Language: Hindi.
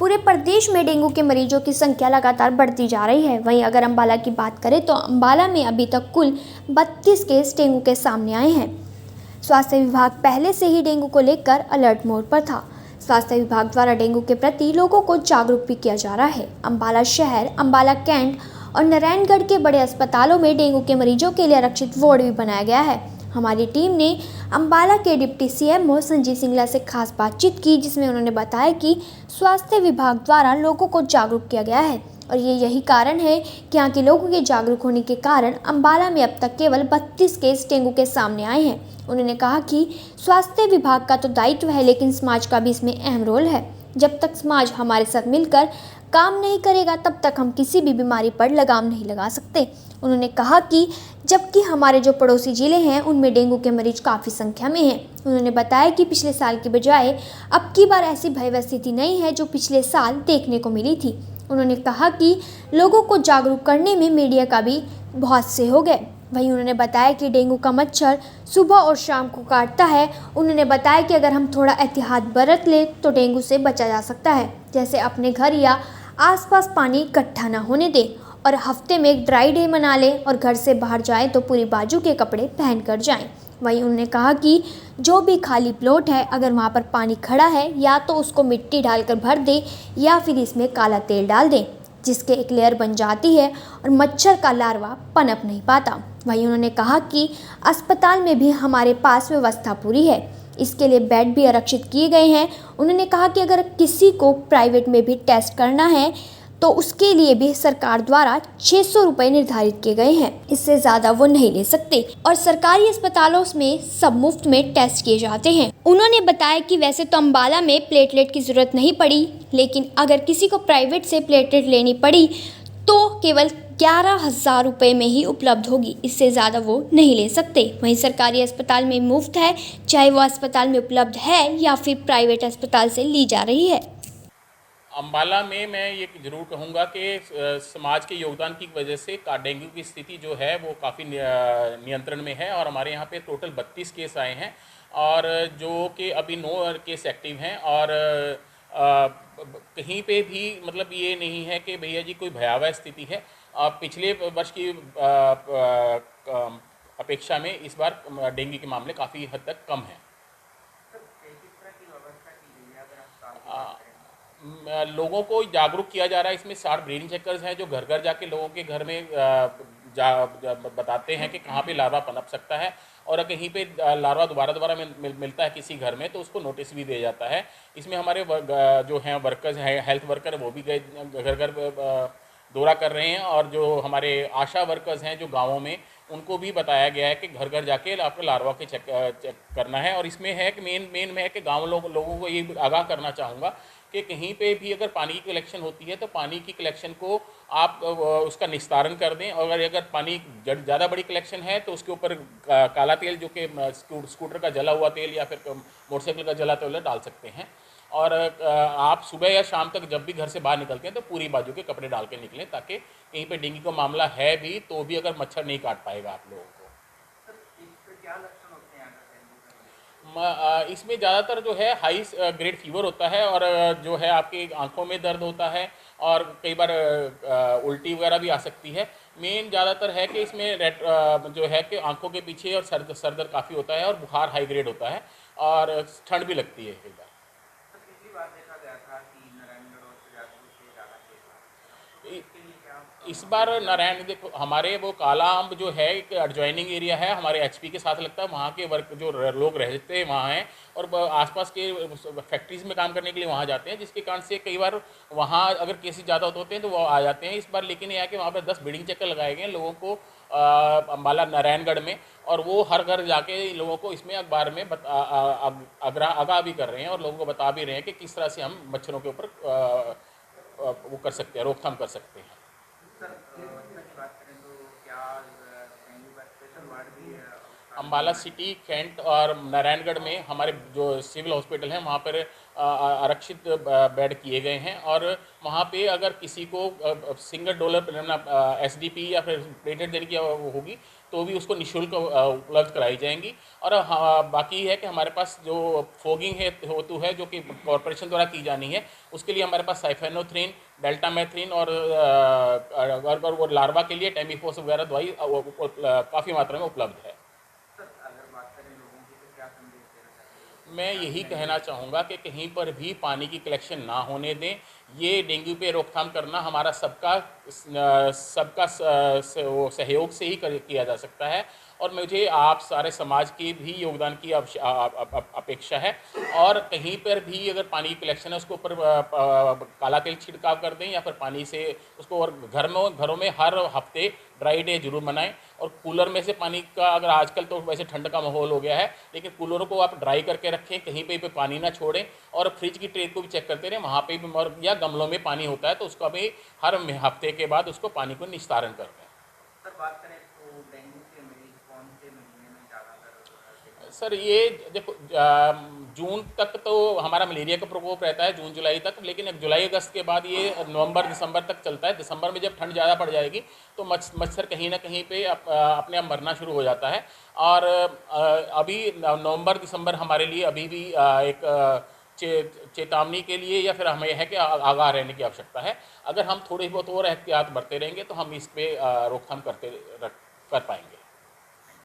पूरे प्रदेश में डेंगू के मरीजों की संख्या लगातार बढ़ती जा रही है। वहीं अगर अंबाला की बात करें तो अंबाला में अभी तक कुल 32 केस डेंगू के सामने आए हैं। स्वास्थ्य विभाग पहले से ही डेंगू को लेकर अलर्ट मोड पर था। स्वास्थ्य विभाग द्वारा डेंगू के प्रति लोगों को जागरूक भी किया जा रहा है। अंबाला शहर, अंबाला कैंट और नारायणगढ़ के बड़े अस्पतालों में डेंगू के मरीजों के लिए आरक्षित वार्ड भी बनाया गया है। हमारी टीम ने अंबाला के डिप्टी सीएमओ संजीव सिंगला से खास बातचीत की, जिसमें उन्होंने बताया कि स्वास्थ्य विभाग द्वारा लोगों को जागरूक किया गया है और यही कारण है कि यहाँ के लोगों के जागरूक होने के कारण अंबाला में अब तक केवल 32 केस डेंगू के सामने आए हैं। उन्होंने कहा कि स्वास्थ्य विभाग का तो दायित्व है, लेकिन समाज का भी इसमें अहम रोल है। जब तक समाज हमारे साथ मिलकर काम नहीं करेगा तब तक हम किसी भी बीमारी पर लगाम नहीं लगा सकते। उन्होंने कहा कि जबकि हमारे जो पड़ोसी जिले हैं उनमें डेंगू के मरीज काफ़ी संख्या में हैं। उन्होंने बताया कि पिछले साल की बजाय अब की बार ऐसी भयावह स्थिति नहीं है जो पिछले साल देखने को मिली थी। उन्होंने कहा कि लोगों को जागरूक करने में मीडिया का भी बहुत से हो गए। वहीं उन्होंने बताया कि डेंगू का मच्छर सुबह और शाम को काटता है। उन्होंने बताया कि अगर हम थोड़ा एहतियात बरत लें तो डेंगू से बचा जा सकता है, जैसे अपने घर या आसपास पानी इकट्ठा ना होने दें और हफ्ते में एक ड्राई डे मना लें और घर से बाहर जाएं तो पूरी बाजू के कपड़े पहन कर जाएं। वहीं उन्होंने कहा कि जो भी खाली प्लॉट है अगर वहाँ पर पानी खड़ा है या तो उसको मिट्टी डालकर भर दें या फिर इसमें काला तेल डाल दें, जिसके एक लेयर बन जाती है और मच्छर का लार्वा पनप नहीं पाता। वहीं उन्होंने कहा कि अस्पताल में भी हमारे पास व्यवस्था पूरी है, इसके लिए बेड भी आरक्षित किए गए हैं। उन्होंने कहा कि अगर किसी को प्राइवेट में भी टेस्ट करना है तो उसके लिए भी सरकार द्वारा 600 रुपये निर्धारित किए गए हैं, इससे ज़्यादा वो नहीं ले सकते और सरकारी अस्पतालों में सब मुफ्त में टेस्ट किए जाते हैं। उन्होंने बताया कि वैसे तो अंबाला में प्लेटलेट की ज़रूरत नहीं पड़ी, लेकिन अगर किसी को प्राइवेट से प्लेटलेट लेनी पड़ी तो केवल 11,000 रुपये में ही उपलब्ध होगी, इससे ज़्यादा वो नहीं ले सकते। वहीं सरकारी अस्पताल में मुफ्त है, चाहे वो अस्पताल में उपलब्ध है या फिर प्राइवेट अस्पताल से ली जा रही है। अंबाला में मैं ये ज़रूर कहूँगा कि समाज के योगदान की वजह से डेंगू की स्थिति जो है वो काफ़ी नियंत्रण में है और हमारे यहाँ पे टोटल 32 केस आए हैं और जो कि अभी 9 केस एक्टिव हैं और कहीं पे भी मतलब ये नहीं है कि भैया जी कोई भयावह स्थिति है। पिछले वर्ष की अपेक्षा में इस बार डेंगू के मामले काफ़ी हद तक कम हैं। लोगों को जागरूक किया जा रहा है। इसमें 60 ब्रीडिंग चेकर्स हैं जो घर घर जाके लोगों के घर में बताते हैं कि कहाँ पे लार्वा पनप सकता है और कहीं पे लार्वा दोबारा मिलता है किसी घर में तो उसको नोटिस भी दिया जाता है। इसमें हमारे जो हैं वर्कर्स हैं, हेल्थ वर्कर, वो भी गए घर घर दौरा कर रहे हैं और जो हमारे आशा वर्कर्स हैं जो गाँवों में, उनको भी बताया गया है कि घर घर जाके आपको लार्वा के चेक करना है। और इसमें है कि मेन में है कि गाँव लोगों को ये आगाह करना चाहूँगा कि कहीं पे भी अगर पानी की कलेक्शन होती है तो पानी की कलेक्शन को आप उसका निस्तारण कर दें और अगर पानी ज़्यादा बड़ी कलेक्शन है तो उसके ऊपर काला तेल, जो कि स्कूटर का जला हुआ तेल या फिर मोटरसाइकिल का जला तेल डाल सकते हैं। और आप सुबह या शाम तक जब भी घर से बाहर निकलते हैं तो पूरी बाजू के कपड़े डाल के निकलें, ताकि कहीं पे डेंगू का मामला है भी तो भी अगर मच्छर नहीं काट पाएगा आप लोगों को। इसमें ज़्यादातर जो है हाई ग्रेड फीवर होता है और जो है आपकी आंखों में दर्द होता है और कई बार उल्टी वगैरह भी आ सकती है। मेन ज़्यादातर है कि इसमें जो है कि आंखों के पीछे और सर दर्द काफ़ी होता है और बुखार हाई ग्रेड होता है और ठंड भी लगती है कई बार। इस बार नारायण देखो हमारे वो काला अम्ब जो है एक एडजॉइनिंग एरिया है, हमारे एचपी के साथ लगता है। वहाँ के वर्क जो लोग रहते हैं वहाँ हैं और आसपास के फैक्ट्रीज में काम करने के लिए वहाँ जाते हैं, जिसके कारण से कई बार वहाँ अगर केसेस ज़्यादा होते हैं तो वो आ जाते हैं इस बार। लेकिन यह है कि वहाँ पर 10 ब्रीडिंग चक्कर लगाए गए हैं लोगों को अम्बाला नारायणगढ़ में, और वो हर घर जाके लोगों को इसमें अखबार में आगाह भी कर रहे हैं और लोगों को बता भी रहे हैं कि किस तरह से हम मच्छरों के ऊपर वो कर सकते हैं, रोकथाम कर सकते हैं। अम्बाला सिटी, कैंट और नारायणगढ़ में हमारे जो सिविल हॉस्पिटल हैं वहाँ पर आरक्षित बेड किए गए हैं और वहाँ पे अगर किसी को सिंगल डोलर एसडीपी या फिर प्लेटलेट देने की होगी तो भी उसको निःशुल्क उपलब्ध कराई जाएंगी। और हाँ, बाकी है कि हमारे पास जो फोगिंग है हेतु है जो कि कॉरपोरेशन द्वारा की जानी है, उसके लिए हमारे पास साइफेनोथ्रिन, डेल्टामेथ्रिन और अगर वो लार्वा के लिए टेमीफोस वगैरह दवाई काफ़ी मात्रा में उपलब्ध है। मैं यही कहना चाहूँगा कि कहीं पर भी पानी की कलेक्शन ना होने दें। ये डेंगू पे रोकथाम करना हमारा सबका वो सहयोग से ही किया जा सकता है। और मुझे आप सारे समाज की भी योगदान की अपेक्षा है। और कहीं पर भी अगर पानी की कलेक्शन है उसके ऊपर काला तेल छिड़काव कर दें या फिर पानी से उसको, और घरों में हर हफ्ते ड्राई डे जरूर मनाएं। और कूलर में से पानी का, अगर आजकल तो वैसे ठंड का माहौल हो गया है, लेकिन कूलरों को आप ड्राई करके रखें, कहीं पे पानी ना छोड़ें। और फ्रिज की ट्रे को भी चेक करते रहें, वहाँ पे भी या गमलों में पानी होता है तो उसका भी हर हफ्ते के बाद उसको पानी को निस्तारण कर दें। सर बात करें तो डेंगू के मरीज कौन से महीने में ज़्यादातर? सर ये देखो, जून तक तो हमारा मलेरिया का प्रकोप रहता है, जून जुलाई तक, लेकिन अब जुलाई अगस्त के बाद ये नवंबर दिसंबर तक चलता है। दिसंबर में जब ठंड ज़्यादा पड़ जाएगी तो मच्छर कहीं ना कहीं पे अपने आप मरना शुरू हो जाता है। और अभी नवंबर दिसंबर हमारे लिए अभी भी एक चेतावनी के लिए या फिर हमें है कि आगाह रहने की आवश्यकता है। अगर हम थोड़ी बहुत और एहतियात बरते रहेंगे तो हम इस पर रोकथाम कर पाएंगे।